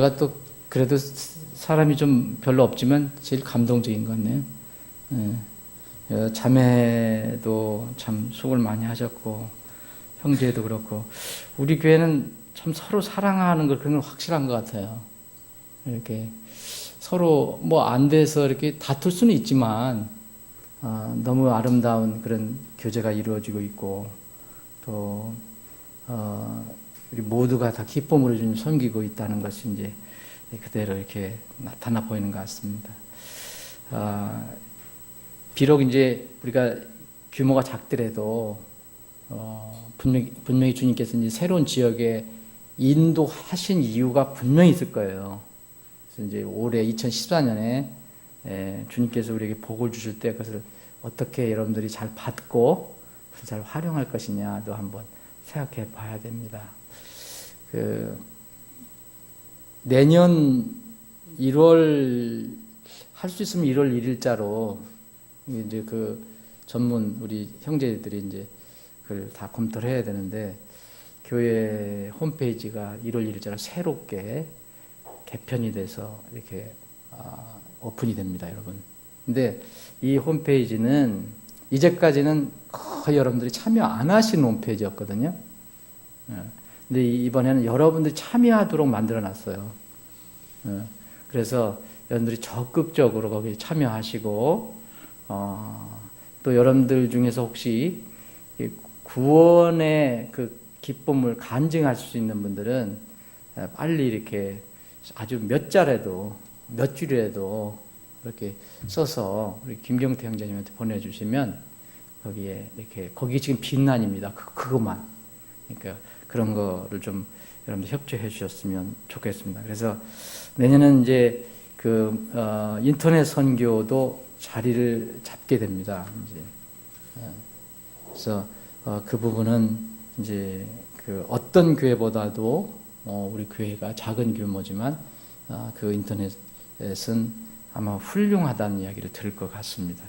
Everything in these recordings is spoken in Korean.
제가 또 그래도 사람이 좀 별로 없지만 제일 감동적인 것 같네요. 자매도 참 수고를 많이 하셨고 형제도 그렇고 우리 교회는 참 서로 사랑하는 걸 그런 건 확실한 것 같아요. 이렇게 서로 뭐 안 돼서 이렇게 다툴 수는 있지만 너무 아름다운 그런 교제가 이루어지고 있고 또 우리 모두가 다 기쁨으로 좀 섬기고 있다는 것이 이제 그대로 이렇게 나타나 보이는 것 같습니다. 비록 이제 우리가 규모가 작더라도 분명히 주님께서 이제 새로운 지역에 인도하신 이유가 분명히 있을 거예요. 그래서 이제 올해 2014년에 주님께서 우리에게 복을 주실 때 그것을 어떻게 여러분들이 잘 받고 잘 활용할 것이냐도 한번 생각해 봐야 됩니다. 내년 1월 할 수 있으면 1월 1일자로 이제 그 전문 우리 형제들이 이제 그걸 다 검토를 해야 되는데 교회 홈페이지가 1월 1일자로 새롭게 개편이 돼서 이렇게 오픈이 됩니다, 여러분. 근데 이 홈페이지는 이제까지는 거의 여러분들이 참여 안 하신 홈페이지였거든요. 근데 이번에는 여러분들이 참여하도록 만들어 놨어요. 그래서 여러분들이 적극적으로 거기에 참여하시고 또 여러분들 중에서 혹시 구원의 그 기쁨을 간증할 수 있는 분들은 빨리 이렇게 아주 몇 자라도 몇 줄이라도 이렇게 써서 우리 김경태 형제님한테 보내주시면 거기에 이렇게 거기 지금 빈난입니다. 그것만. 그러니까 그런 거를 좀 여러분들 협조해 주셨으면 좋겠습니다. 그래서 내년은 이제 인터넷 선교도 자리를 잡게 됩니다. 이제 그래서 그 부분은 이제 어떤 교회보다도 우리 교회가 작은 규모지만 그 인터넷은 아마 훌륭하다는 이야기를 들을 것 같습니다.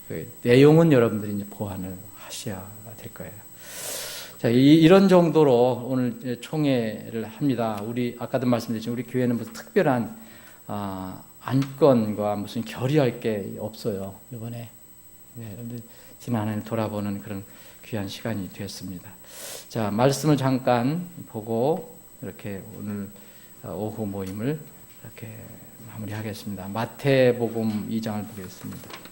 그 내용은 여러분들이 이제 보완을 하셔야 될 거예요. 자, 이런 정도로 오늘 총회를 합니다. 우리 아까도 말씀드렸지만 우리 교회는 무슨 특별한 안건과 무슨 결의할 게 없어요. 이번에 지난 한 해 돌아보는 그런 귀한 시간이 되었습니다. 자, 말씀을 잠깐 보고 이렇게 오늘 오후 모임을 이렇게 마무리하겠습니다. 마태복음 2장을 보겠습니다.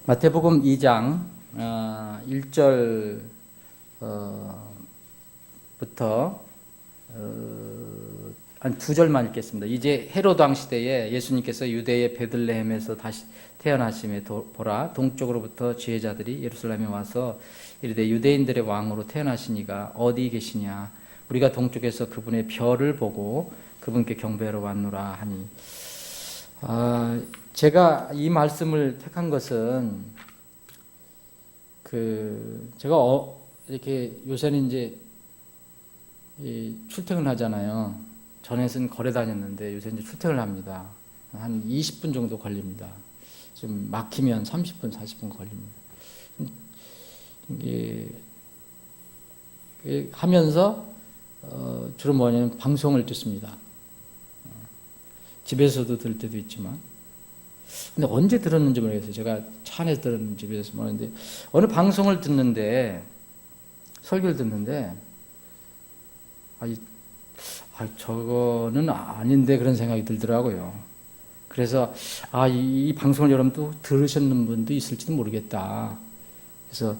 마태복음 2장 1절부터 한 2절만 읽겠습니다. 이제 헤로드 왕 시대에 예수님께서 유대의 베들레헴에서 다시 태어나심에 보라 동쪽으로부터 지혜자들이 예루살렘에 와서 이르되 유대인들의 왕으로 태어나시니가 어디 계시냐 우리가 동쪽에서 그분의 별을 보고 그분께 경배하러 왔노라 하니 제가 이 말씀을 택한 것은 제가 이렇게 요새는 이제 출퇴근 하잖아요. 전에는 걸어 다녔는데 요새 이제 출퇴근을 합니다. 한 20분 정도 걸립니다. 좀 막히면 30분, 40분 걸립니다. 이게 하면서 주로 뭐냐면 방송을 듣습니다. 집에서도 들을 때도 있지만 근데 언제 들었는지 모르겠어요. 제가 차 안에서 들었는지 집에서 모르는데 어느 방송을 듣는데 설교를 듣는데 저거는 아닌데 그런 생각이 들더라고요. 그래서 이 방송을 여러분도 들으셨는 분도 있을지도 모르겠다. 그래서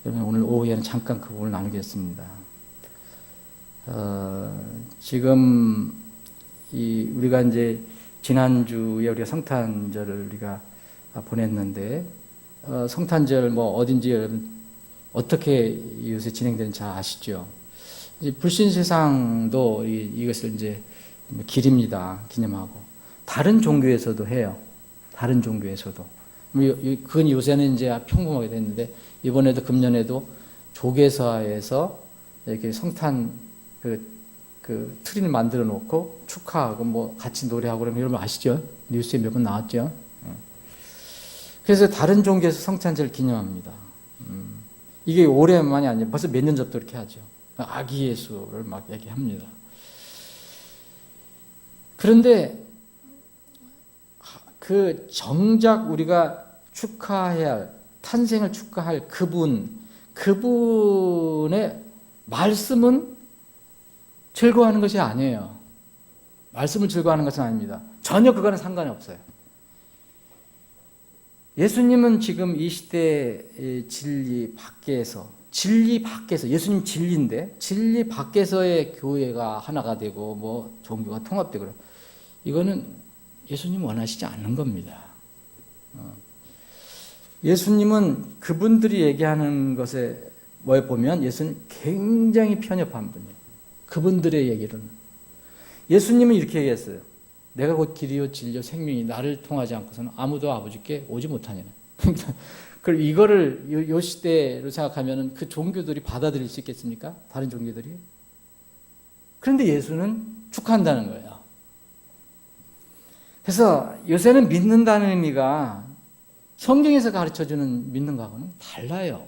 오늘 오후에는 잠깐 그 부분을 나누겠습니다. 지금 우리가 이제 지난주에 우리가 성탄절을 우리가 보냈는데 성탄절 어딘지 여러분 어떻게 요새 진행되는지 잘 아시죠? 이제 불신 세상도 이것을 이제 기립니다. 기념하고 다른 종교에서도 해요. 다른 종교에서도 그건 요새는 이제 평범하게 됐는데 이번에도 금년에도 조계사에서 이렇게 성탄 그 트리를 만들어 놓고 축하하고 뭐 같이 노래하고 그러면 여러분 아시죠? 뉴스에 몇 번 나왔죠? 그래서 다른 종교에서 성탄절을 기념합니다. 이게 올해만이 아니라 벌써 몇 년 전부터 이렇게 하죠. 아기 예수를 막 얘기합니다. 그런데 그 정작 우리가 축하해야 할, 탄생을 축하할 그분의 말씀은 즐거워하는 것이 아니에요. 말씀을 즐거워하는 것은 아닙니다. 전혀 그거는 상관이 없어요. 예수님은 지금 이 시대의 진리 밖에서, 예수님 진리인데 진리 밖에서의 교회가 하나가 되고 뭐 종교가 통합되고, 이거는 예수님 원하시지 않는 겁니다. 예수님은 그분들이 얘기하는 것에 뭐에 보면 예수님 굉장히 편협한 분이에요. 그분들의 얘기는. 예수님은 이렇게 얘기했어요. 내가 곧 길이요 진리요 생명이, 나를 통하지 않고서는 아무도 아버지께 오지 못하니라. 그럼 이거를 요 시대로 생각하면은 그 종교들이 받아들일 수 있겠습니까? 다른 종교들이? 그런데 예수는 축하한다는 거예요. 그래서 요새는 믿는다는 의미가 성경에서 가르쳐주는 믿는 거하고는 달라요.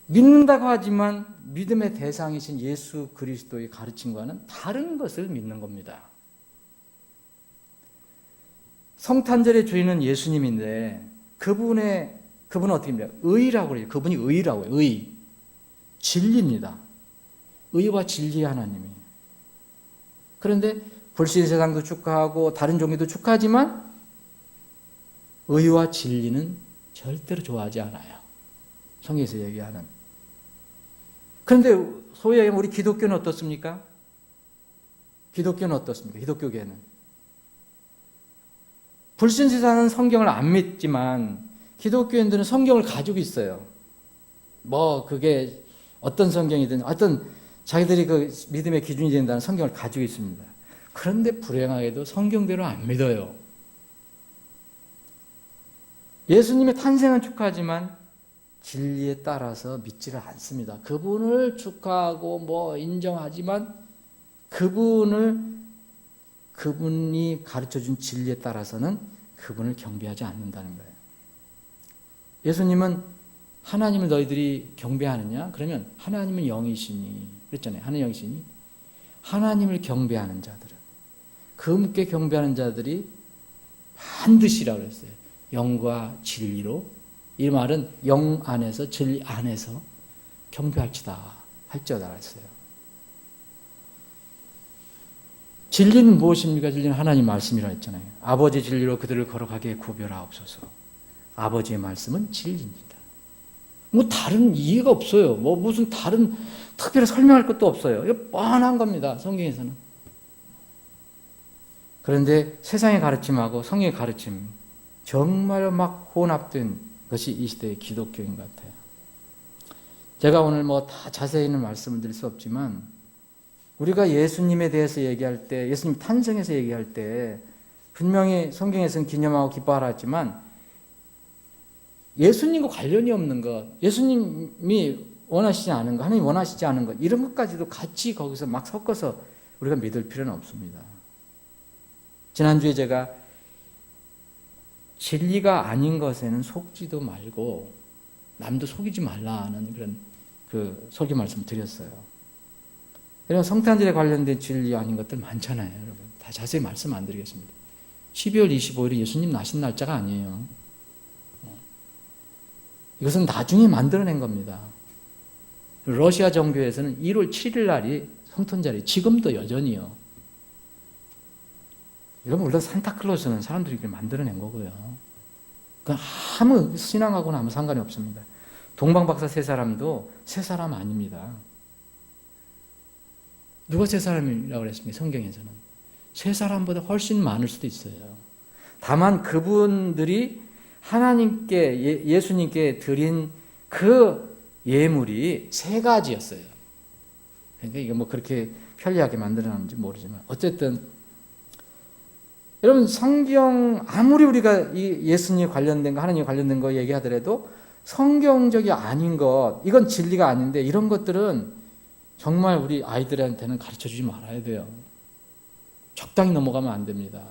믿는다고 하지만 믿음의 대상이신 예수 그리스도의 가르침과는 다른 것을 믿는 겁니다. 성탄절의 주인은 예수님인데 그분은 어떻게 합니까? 의라고 그래요. 그분이 의라고 해요. 의. 진리입니다. 의와 진리의 하나님이. 그런데 불신 세상도 축하하고 다른 종교도 축하하지만 의와 진리는 절대로 좋아하지 않아요. 성경에서 얘기하는. 그런데 소위 얘기하면 우리 기독교는 어떻습니까? 기독교계는. 불신 세상은 성경을 안 믿지만 기독교인들은 성경을 가지고 있어요. 뭐 그게 어떤 성경이든 어떤 자기들이 그 믿음의 기준이 된다는 성경을 가지고 있습니다. 그런데 불행하게도 성경대로 안 믿어요. 예수님의 탄생은 축하하지만 진리에 따라서 믿지를 않습니다. 그분을 축하하고 뭐 인정하지만 그분이 가르쳐준 진리에 따라서는 그분을 경배하지 않는다는 거예요. 예수님은 하나님을 너희들이 경배하느냐? 그러면 하나님은 영이시니 그랬잖아요. 하나님 영이시니 하나님을 경배하는 자들은, 그분께 경배하는 자들이 반드시라고 그랬어요. 영과 진리로. 이 말은 영 안에서 진리 안에서 경배할지다 할지어다 했어요. 진리는 무엇입니까? 진리는 하나님 말씀이라 했잖아요. 아버지 진리로 그들을 거룩하게 구별하옵소서. 아버지의 말씀은 진리입니다. 뭐 다른 이해가 없어요. 뭐 무슨 다른 특별히 설명할 것도 없어요. 이거 뻔한 겁니다. 성경에서는. 그런데 세상의 가르침하고 성경의 가르침 정말 막 혼합된 것이 이 시대의 기독교인 것 같아요. 제가 오늘 뭐 다 자세히는 말씀을 드릴 수 없지만 우리가 예수님에 대해서 얘기할 때, 예수님 탄생에서 얘기할 때 분명히 성경에서는 기념하고 기뻐하라 했지만 예수님과 관련이 없는 것, 예수님이 원하시지 않은 것, 하나님이 원하시지 않은 것, 이런 것까지도 같이 거기서 막 섞어서 우리가 믿을 필요는 없습니다. 지난주에 제가 진리가 아닌 것에는 속지도 말고 남도 속이지 말라는 그런 그 설교 말씀 드렸어요. 여러분 성탄절에 관련된 진리 아닌 것들 많잖아요. 여러분 다 자세히 말씀 안 드리겠습니다. 12월 25일이 예수님 나신 날짜가 아니에요. 이것은 나중에 만들어낸 겁니다. 러시아 정교에서는 1월 7일 날이 성탄절이 지금도 여전히요. 여러분 물론 산타클로스는 사람들이 이렇게 만들어낸 거고요. 그건 아무 신앙하고는 아무 상관이 없습니다. 동방박사 세 사람도 세 사람 아닙니다. 누가 세 사람이라고 그랬습니까? 성경에서는. 세 사람보다 훨씬 많을 수도 있어요. 다만 그분들이 하나님께, 예수님께 드린 그 예물이 세 가지였어요. 그러니까 이게 뭐 그렇게 편리하게 만들어놨는지 모르지만 어쨌든 여러분 성경 아무리 우리가 이 예수님 관련된 거, 하나님 관련된 거 얘기하더라도 성경적이 아닌 것, 이건 진리가 아닌데 이런 것들은 정말 우리 아이들한테는 가르쳐 주지 말아야 돼요. 적당히 넘어가면 안 됩니다.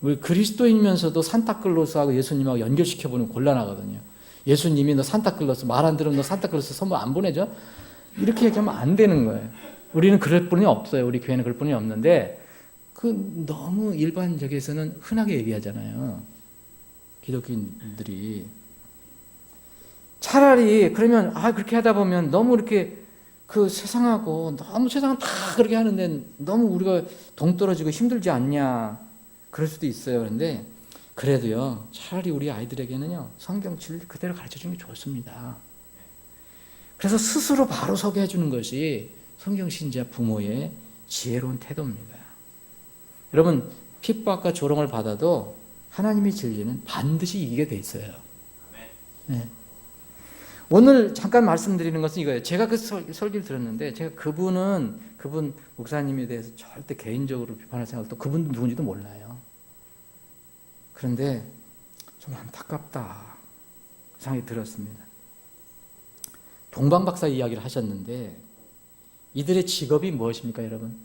우리 그리스도인이면서도 산타클로스하고 예수님하고 연결시켜보면 곤란하거든요. 예수님이 너 산타클로스 말 안 들으면 너 산타클로스 선물 안 보내줘? 이렇게 얘기하면 안 되는 거예요. 우리는 그럴 뿐이 없어요. 우리 교회는 그럴 뿐이 없는데 너무 일반적에서는 흔하게 얘기하잖아요. 기독교인들이. 차라리 그러면 그렇게 하다 보면 너무 이렇게 세상하고 너무 세상은 다 그렇게 하는데 너무 우리가 동떨어지고 힘들지 않냐 그럴 수도 있어요. 그런데 그래도요, 차라리 우리 아이들에게는요, 성경 진리 그대로 가르쳐 주는 게 좋습니다. 그래서 스스로 바로 서게 해주는 것이 성경 신자 부모의 지혜로운 태도입니다. 여러분, 핍박과 조롱을 받아도 하나님의 진리는 반드시 이기게 돼 있어요. 네. 오늘 잠깐 말씀드리는 것은 이거예요. 제가 설교를 들었는데, 제가 그분 목사님에 대해서 절대 개인적으로 비판할 생각도 그분 누군지도 몰라요. 그런데 좀 안타깝다 생각이 들었습니다. 동방박사 이야기를 하셨는데 이들의 직업이 무엇입니까, 여러분?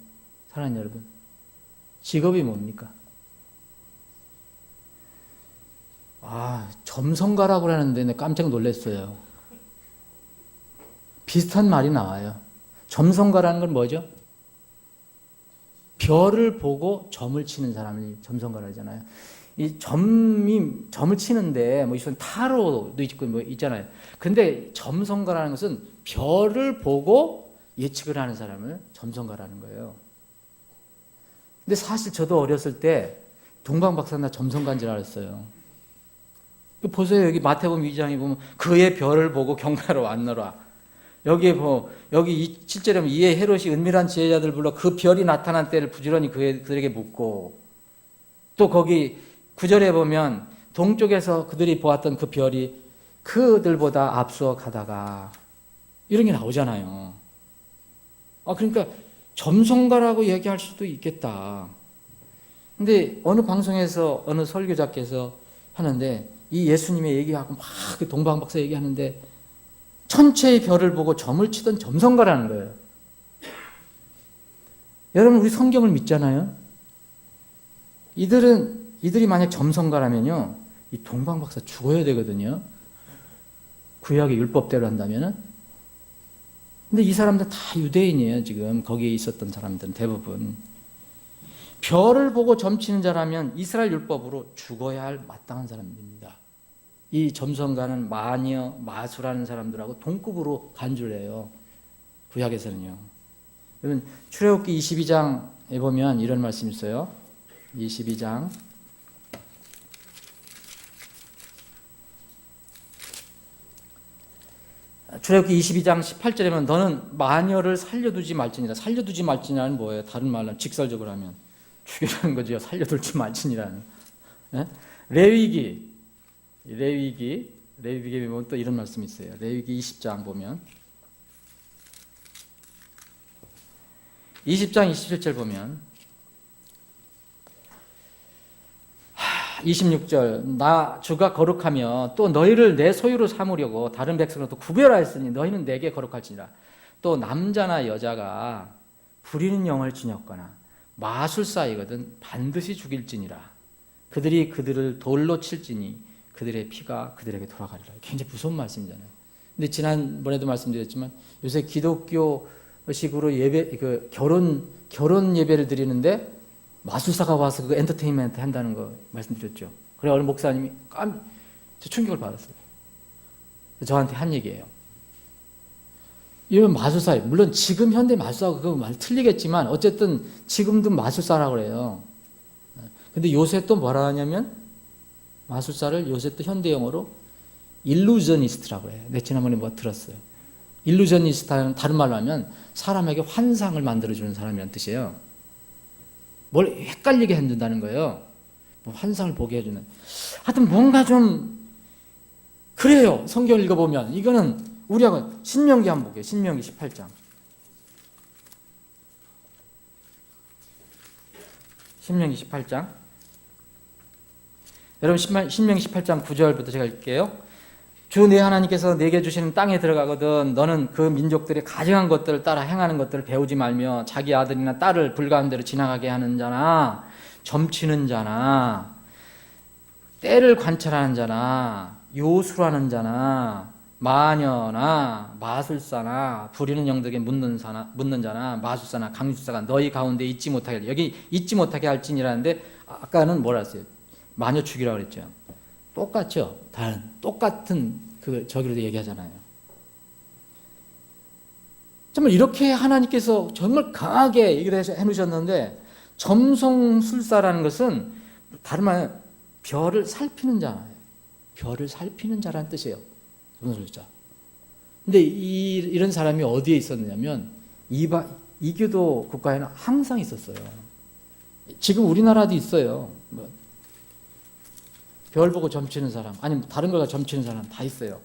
사랑하는 여러분, 직업이 뭡니까? 점성가라고 하는데 내가 깜짝 놀랐어요. 비슷한 말이 나와요. 점성가라는 건 뭐죠? 별을 보고 점을 치는 사람이 점성가라잖아요. 이 점을 치는데 무슨 타로도 있고 있잖아요. 근데 점성가라는 것은 별을 보고 예측을 하는 사람을 점성가라는 거예요. 근데 사실 저도 어렸을 때 동방박사나 점성가인 줄 알았어요. 보세요. 여기 마태복음 2장에 보면 그의 별을 보고 경배하러 왔노라. 여기 7절에 보면 이에 헤롯이 은밀한 지혜자들 불러 그 별이 나타난 때를 부지런히 그들에게 묻고, 또 거기 9절에 보면 동쪽에서 그들이 보았던 그 별이 그들보다 앞서 가다가, 이런 게 나오잖아요. 그러니까 점성가라고 얘기할 수도 있겠다. 근데 어느 방송에서 어느 설교자께서 하는데 이 예수님의 얘기하고 막 동방박사 얘기하는데 천체의 별을 보고 점을 치던 점성가라는 거예요. 여러분, 우리 성경을 믿잖아요. 이들이 만약 점성가라면요, 이 동방박사 죽어야 되거든요. 구약의 율법대로 한다면은. 근데 이 사람들 다 유대인이에요. 지금 거기에 있었던 사람들은 대부분. 별을 보고 점치는 자라면 이스라엘 율법으로 죽어야 할 마땅한 사람들입니다. 이 점성가는 마녀, 마수라는 사람들하고 동급으로 간주를 해요. 구약에서는요. 여러분, 출애굽기 22장에 보면 이런 말씀이 있어요. 22장. 출애굽기 22장 18절에 보면 너는 마녀를 살려두지 말지니라. 살려두지 말지니라는 뭐예요? 다른 말로 직설적으로 하면 죽이라는 거죠. 살려둘지 말지니라는. 네? 레위기에 보면 또 이런 말씀이 있어요. 레위기 20장 보면 20장 27절 보면 26절 나 주가 거룩하며 또 너희를 내 소유로 삼으려고 다른 백성으로부터 구별하였으니 너희는 내게 거룩할지니라. 또 남자나 여자가 부리는 영을 지녔거나 마술사이거든 반드시 죽일지니라. 그들이 그들을 돌로 칠지니 그들의 피가 그들에게 돌아가리라. 굉장히 무서운 말씀이잖아요. 근데 지난번에도 말씀드렸지만 요새 기독교식으로 결혼 예배를 드리는데 마술사가 와서 그 엔터테인먼트 한다는 거 말씀드렸죠. 그래 어느 목사님이 충격을 받았어요. 저한테 한 얘기예요. 이런 마술사, 물론 지금 현대 마술사하고 그거 말 틀리겠지만 어쨌든 지금도 마술사라고 그래요. 근데 요새 또 뭐라 하냐면 마술사를 요새 또 현대 용어로 일루저니스트라고 해요. 내 지난번에 들었어요. 일루저니스트는 다른 말로 하면 사람에게 환상을 만들어주는 사람이라는 뜻이에요. 뭘 헷갈리게 해준다는 거예요. 환상을 보게 해주는. 하여튼 뭔가 좀 그래요. 성경을 읽어보면 이거는 우리하고 신명기 한번 볼게요. 신명기 18장. 신명기 18장. 여러분 신명기 18장 9절부터 제가 읽을게요. 주 내 하나님께서 내게 주시는 땅에 들어가거든 너는 그 민족들의 가증한 것들을 따라 행하는 것들을 배우지 말며 자기 아들이나 딸을 불가한 대로 지나가게 하는 자나 점치는 자나 때를 관찰하는 자나 요술하는 자나 마녀나 마술사나 부리는 영들에게 묻는 자나 마술사나 강술사가 너희 가운데 잊지 못하게 할 여기 잊지 못하게 할지니라는데 아까는 뭐라 했어요? 마녀 죽이라고 그랬죠. 똑같죠. 다른 똑같은 그 저기로 얘기하잖아요. 정말 이렇게 하나님께서 정말 강하게 얘기를 해놓으셨는데 점성술사라는 것은 다른 말 별을 살피는 자예요. 별을 살피는 자라는 뜻이에요. 점성술사. 근데 이런 사람이 어디에 있었느냐면 이교도 국가에는 항상 있었어요. 지금 우리나라도 있어요. 별 보고 점치는 사람, 아니면 다른 걸 점치는 사람 다 있어요.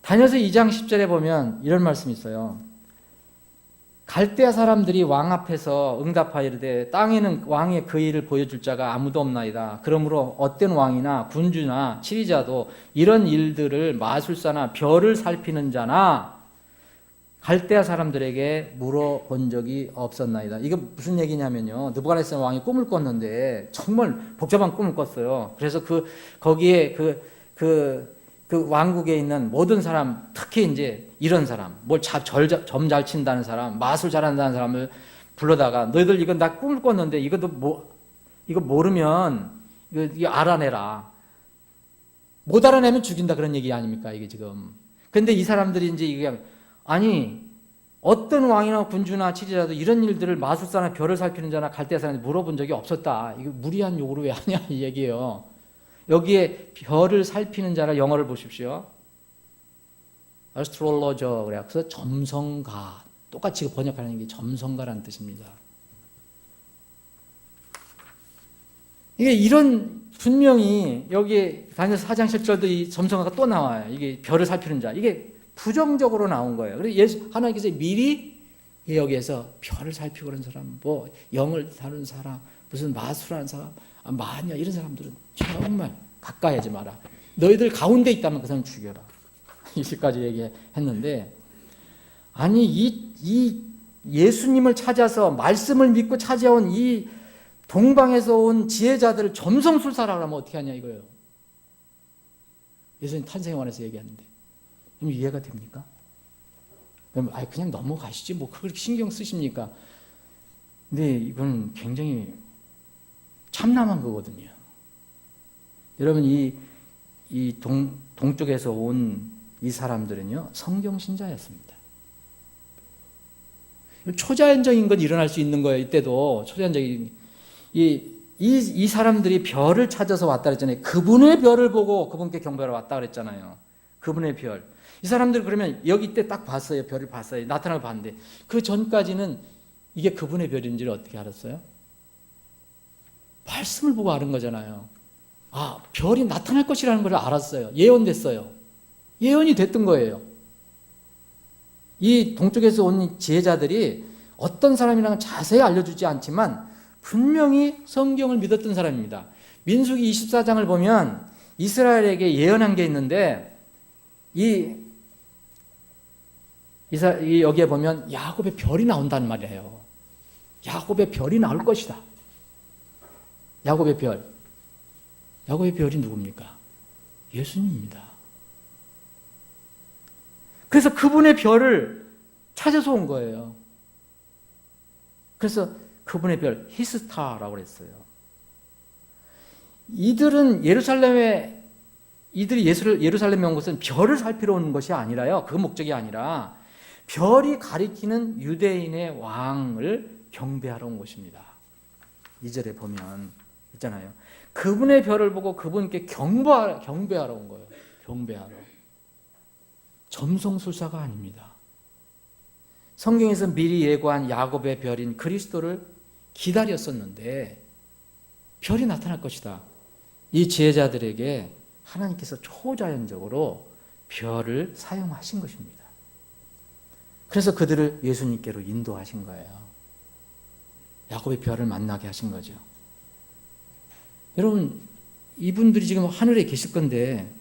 다니엘서 2장 10절에 보면 이런 말씀이 있어요. 갈대아 사람들이 왕 앞에서 응답하여 이르되 땅에는 왕의 그 일을 보여줄 자가 아무도 없나이다. 그러므로 어떤 왕이나 군주나 치리자도 이런 일들을 마술사나 별을 살피는 자나 갈대아 사람들에게 물어본 적이 없었나이다. 이게 무슨 얘기냐면요. 느부갓네살 왕이 꿈을 꿨는데 정말 복잡한 꿈을 꿨어요. 그래서 거기에 그 왕국에 있는 모든 사람, 특히 이제 이런 사람, 점 잘 친다는 사람, 마술 잘한다는 사람을 불러다가 너희들 이거 나 꿈을 꿨는데 이거 모르면 이거 알아내라. 못 알아내면 죽인다 그런 얘기 아닙니까? 이게 지금. 근데 이 사람들이 이제 이게 아니 어떤 왕이나 군주나 치리자도 이런 일들을 마술사나 별을 살피는 자나 갈대아 사람한테 물어본 적이 없었다. 이거 무리한 요구를 왜 하냐 이 얘기예요. 여기에 별을 살피는 자라 영어를 보십시오. astrologer 그래서 점성가 똑같이 번역하는 게 점성가라는 뜻입니다. 이게 이런 분명히 여기에 다니엘서 4장 10절도 이 점성가가 또 나와요. 이게 별을 살피는 자 이게 부정적으로 나온 거예요. 그래서 하나님께서 미리 여기에서 별을 살피고 그런 사람, 뭐 영을 다루는 사람, 무슨 마술하는 사람, 마녀 이런 사람들은 정말 가까이 하지 마라. 너희들 가운데 있다면 그 사람 죽여라. 이렇게까지 얘기했는데 아니 이 예수님을 찾아서 말씀을 믿고 찾아온 이 동방에서 온 지혜자들을 점성술사라고 하면 어떻게 하냐 이거예요. 예수님 탄생원에서 얘기하는데 이해가 됩니까? 그냥 넘어가시지 뭐 그렇게 신경 쓰십니까? 근데 이건 굉장히 참남한 거거든요. 여러분 이 동쪽에서 온 이 사람들은요 성경 신자였습니다. 초자연적인 건 일어날 수 있는 거예요. 이때도 초자연적인 이 사람들이 별을 찾아서 왔다 그랬잖아요. 그분의 별을 보고 그분께 경배하러 왔다 그랬잖아요. 그분의 별. 이 사람들 그러면 여기 때 딱 봤어요. 별을 봤어요. 나타나고 봤는데 그 전까지는 이게 그분의 별인지를 어떻게 알았어요? 말씀을 보고 아는 거잖아요. 아, 별이 나타날 것이라는 걸 알았어요. 예언됐어요. 예언이 됐던 거예요. 이 동쪽에서 온 지혜자들이 어떤 사람이라는 자세히 알려주지 않지만 분명히 성경을 믿었던 사람입니다. 민수기 24장을 보면 이스라엘에게 예언한 게 있는데 여기에 보면 야곱의 별이 나온다는 말이에요. 야곱의 별이 나올 것이다. 야곱의 별. 야곱의 별이 누굽니까? 예수님입니다. 그래서 그분의 별을 찾아서 온 거예요. 그래서 그분의 별, 히스타라고 그랬어요. 이들이 예루살렘에 온 것은 별을 살피러 온 것이 아니라요. 그 목적이 아니라 별이 가리키는 유대인의 왕을 경배하러 온 것입니다. 2절에 보면 있잖아요. 그분의 별을 보고 그분께 경배하러 온 거예요. 경배하러. 점성술사가 아닙니다. 성경에서 미리 예고한 야곱의 별인 그리스도를 기다렸었는데 별이 나타날 것이다. 이 지혜자들에게 하나님께서 초자연적으로 별을 사용하신 것입니다. 그래서 그들을 예수님께로 인도하신 거예요. 야곱의 별을 만나게 하신 거죠. 여러분, 이분들이 지금 하늘에 계실 건데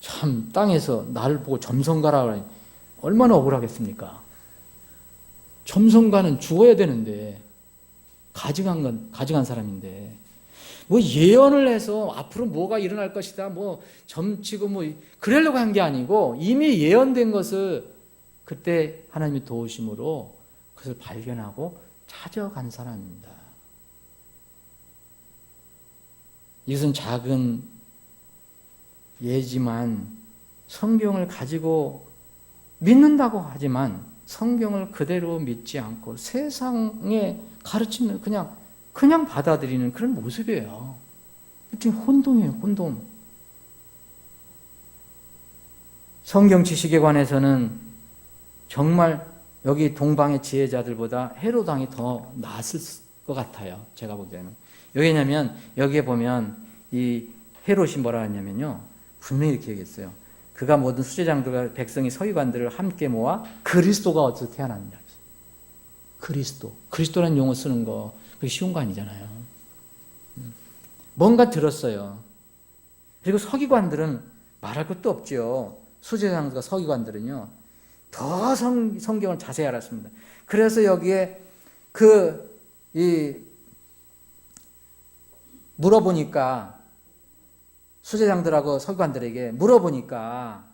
참 땅에서 나를 보고 점성가라 그러니 얼마나 억울하겠습니까? 점성가는 죽어야 되는데 가증한 사람인데 뭐 예언을 해서 앞으로 뭐가 일어날 것이다 뭐 점치고 뭐 그러려고 한 게 아니고 이미 예언된 것을 그때 하나님의 도우심으로 그것을 발견하고 찾아간 사람입니다. 이것은 작은 예지만 성경을 가지고 믿는다고 하지만 성경을 그대로 믿지 않고 세상의 가르침을 그냥 받아들이는 그런 모습이에요. 지금 혼동이에요, 혼동. 성경 지식에 관해서는 정말 여기 동방의 지혜자들보다 헤롯 왕이 더 나았을 것 같아요. 제가 보기에는. 왜냐하면 여기에 보면 이 헤롯이 뭐라 하냐면요. 분명히 이렇게 얘기했어요. 그가 모든 수제장들과 백성이 서기관들을 함께 모아 그리스도가 어디서 태어났느냐. 그리스도라는 용어 쓰는 거 그게 쉬운 거 아니잖아요. 뭔가 들었어요. 그리고 서기관들은 말할 것도 없죠. 수제장들과 서기관들은요. 더 성경을 자세히 알았습니다. 그래서 여기에 물어보니까 수제장들하고 서기관들에게 물어보니까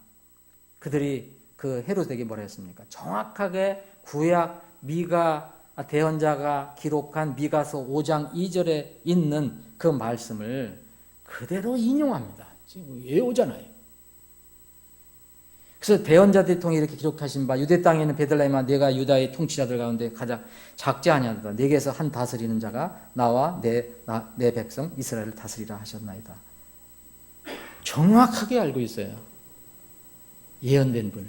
그들이 그 헤롯에게 뭐라 했습니까? 정확하게 구약 미가 대언자가 기록한 미가서 5장 2절에 있는 그 말씀을 그대로 인용합니다. 지금 외우잖아요. 그래서 대언자들이 통해 이렇게 기록하신 바 유대 땅에 있는 베들레헴아 내가 유다의 통치자들 가운데 가장 작지 아니하다. 네게서 한 다스리는 자가 나와 내 백성 이스라엘을 다스리라 하셨나이다. 정확하게 알고 있어요. 예언된 분을.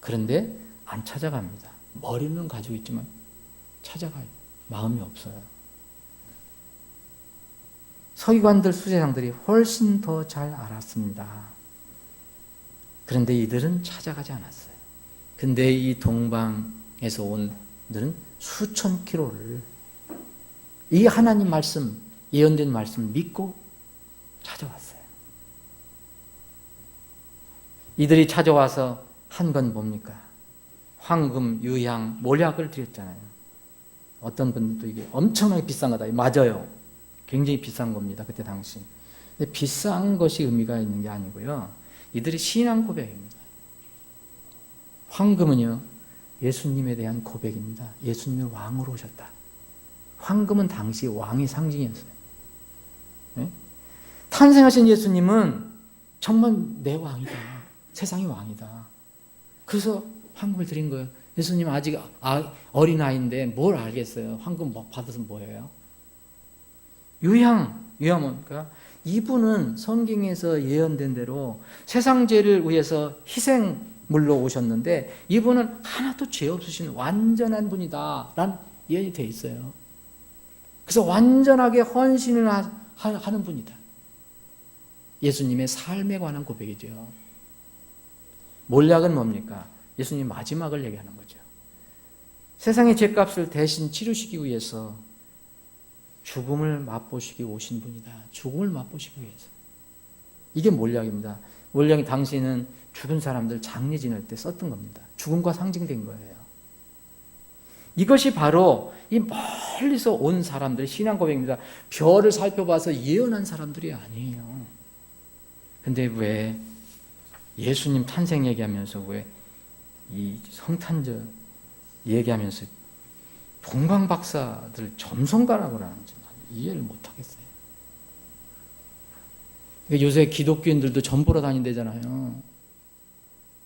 그런데 안 찾아갑니다. 머리는 가지고 있지만 찾아갈 마음이 없어요. 서기관들, 수제장들이 훨씬 더 잘 알았습니다. 그런데 이들은 찾아가지 않았어요. 근데 이 동방에서 온 이들은 수천 킬로를 이 하나님 말씀, 예언된 말씀 믿고 찾아왔어요. 이들이 찾아와서 한 건 뭡니까? 황금, 유향, 몰약을 드렸잖아요. 어떤 분들도 이게 엄청나게 비싼 거다. 맞아요. 굉장히 비싼 겁니다. 그때 당시. 근데 비싼 것이 의미가 있는 게 아니고요. 이들이 신앙 고백입니다. 황금은요, 예수님에 대한 고백입니다. 예수님이 왕으로 오셨다. 황금은 당시 왕의 상징이었어요. 네? 탄생하신 예수님은 정말 내 왕이다. 세상의 왕이다. 그래서 황금을 드린 거예요. 예수님 아직 어린아이인데 뭘 알겠어요. 황금 받아서 뭐예요? 유향은 그러니까 이분은 성경에서 예언된 대로 세상 죄를 위해서 희생물로 오셨는데 이분은 하나도 죄 없으신 완전한 분이다 라는 예언이 되어 있어요. 그래서 완전하게 헌신을 하는 분이다. 예수님의 삶에 관한 고백이죠. 몰약은 뭡니까? 예수님 마지막을 얘기하는 거죠. 세상의 죄값을 대신 치르시기 위해서 죽음을 맛보시기 오신 분이다. 죽음을 맛보시기 위해서. 이게 몰약입니다. 몰약이 당시에는 죽은 사람들 장례 지낼 때 썼던 겁니다. 죽음과 상징된 거예요. 이것이 바로 이 멀리서 온 사람들의 신앙 고백입니다. 별을 살펴봐서 예언한 사람들이 아니에요. 근데 왜 예수님 탄생 얘기하면서 왜 이 성탄절 얘기하면서 동방 박사들 점성가라고 하는지 이해를 못하겠어요. 그러니까 요새 기독교인들도 점 보러 다닌대잖아요.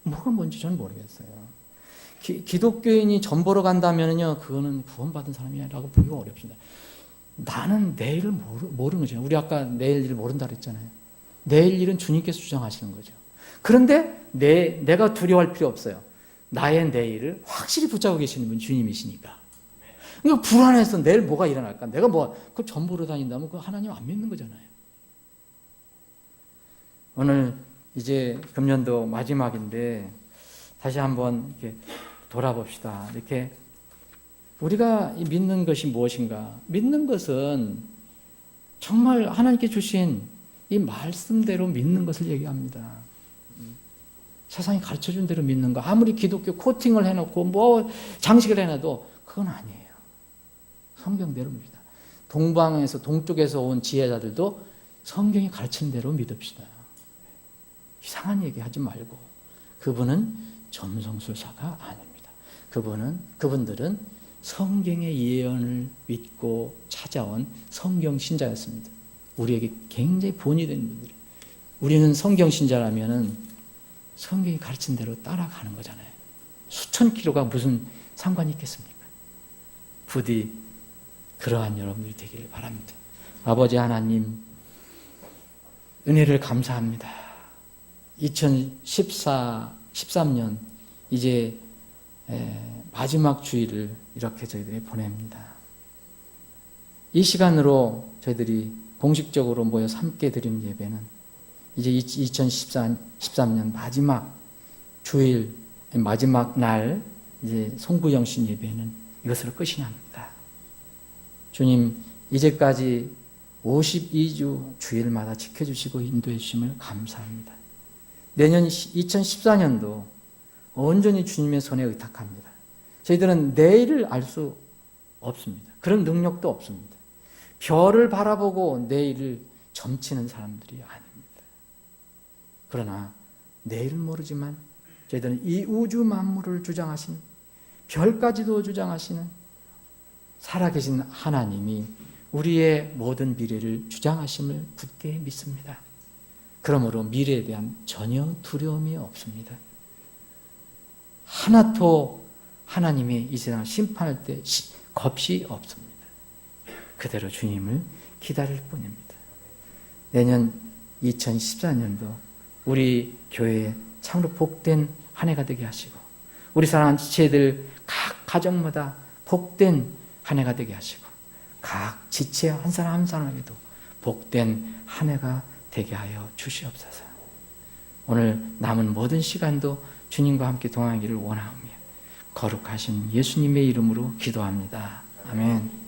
뭐가 뭔지 저는 모르겠어요. 기독교인이 점 보러 간다면요, 그거는 구원받은 사람이라고 보기가 어렵습니다. 나는 내일을 모르는 거죠. 우리 아까 내일 일을 모른다 그랬잖아요. 내일 일은 주님께서 주장하시는 거죠. 그런데 내가 두려워할 필요 없어요. 나의 내일을 확실히 붙잡고 계시는 분 주님이시니까. 그러니까 불안해서 내일 뭐가 일어날까? 내가 그 점 보러 다닌다면 그 하나님 안 믿는 거잖아요. 오늘 이제 금년도 마지막인데 다시 한번 이렇게 돌아봅시다. 이렇게 우리가 믿는 것이 무엇인가? 믿는 것은 정말 하나님께 주신 이 말씀대로 믿는 것을 얘기합니다. 세상이 가르쳐준 대로 믿는 거, 아무리 기독교 코팅을 해놓고 뭐 장식을 해놔도 그건 아니에요. 성경대로입니다. 동방에서 동쪽에서 온 지혜자들도 성경이 가르치는 대로 믿읍시다. 이상한 얘기 하지 말고. 그분은 점성술사가 아닙니다. 그분들은 성경의 예언을 믿고 찾아온 성경 신자였습니다. 우리에게 굉장히 본이 되는 분들이. 우리는 성경 신자라면은 성경이 가르친 대로 따라가는 거잖아요. 수천 킬로가 무슨 상관이 있겠습니까? 부디 그러한 여러분들이 되기를 바랍니다. 아버지 하나님, 은혜를 감사합니다. 2013년 이제 마지막 주일을 이렇게 저희들이 보냅니다. 이 시간으로 저희들이 공식적으로 모여서 함께 드린 예배는 이제 2013년 마지막 주일, 마지막 날 이제 송구영신 예배는 이것으로 끝이 납니다. 주님, 이제까지 52주 주일마다 지켜주시고 인도해 주심을 감사합니다. 내년 2014년도 온전히 주님의 손에 의탁합니다. 저희들은 내일을 알 수 없습니다. 그런 능력도 없습니다. 별을 바라보고 내일을 점치는 사람들이 아닙니다. 그러나 내일은 모르지만 저희들은 이 우주 만물을 주장하신, 별까지도 주장하시는 살아계신 하나님이 우리의 모든 미래를 주장하심을 굳게 믿습니다. 그러므로 미래에 대한 전혀 두려움이 없습니다. 하나도 하나님이 이 세상을 심판할 때 겁이 없습니다. 그대로 주님을 기다릴 뿐입니다. 내년 2014년도 우리 교회에 참으로 복된 한 해가 되게 하시고, 우리 사랑하는 지체들 각 가정마다 복된 한 해가 되게 하시고, 각 지체 한 사람 한 사람에게도 복된 한 해가 되게 하여 주시옵소서. 오늘 남은 모든 시간도 주님과 함께 동행하기를 원하오며 거룩하신 예수님의 이름으로 기도합니다. 아멘.